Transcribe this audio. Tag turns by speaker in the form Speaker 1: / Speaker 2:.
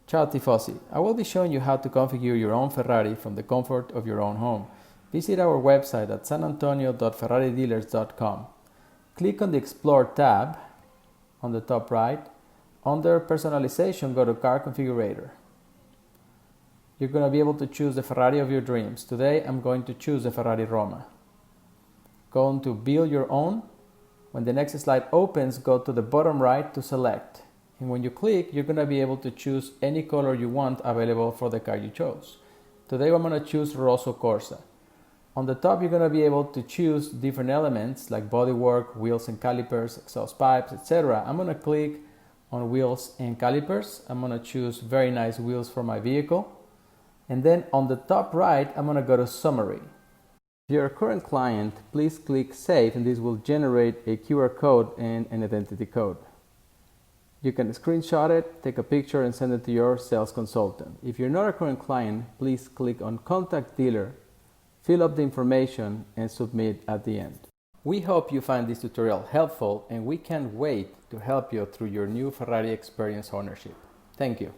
Speaker 1: Ciao tifosi, I will be showing you how to configure your own Ferrari from the comfort of your own home. Visit our website at sanantonio.ferraridealers.com. Click on the Explore tab on the top right. Under Personalization, go to Car Configurator. You're going to be able to choose the Ferrari of your dreams. Today, I'm going to choose the Ferrari Roma. Go on to Build Your Own. When the next slide opens, go to the bottom right to select. And when you click, you're going to be able to choose any color you want available for the car you chose. Today, I'm going to choose Rosso Corsa. On the top, you're going to be able to choose different elements like bodywork, wheels and calipers, exhaust pipes, etc. I'm going to click on wheels and calipers. I'm going to choose very nice wheels for my vehicle. And then on the top right, I'm going to go to Summary. If you're a current client, please click Save, and this will generate a QR code and an identity code. You can screenshot it, take a picture, and send it to your sales consultant. If you're not a current client, please click on Contact Dealer, fill up the information, and submit at the end. We hope you find this tutorial helpful, and we can't wait to help you through your new Ferrari experience ownership. Thank you.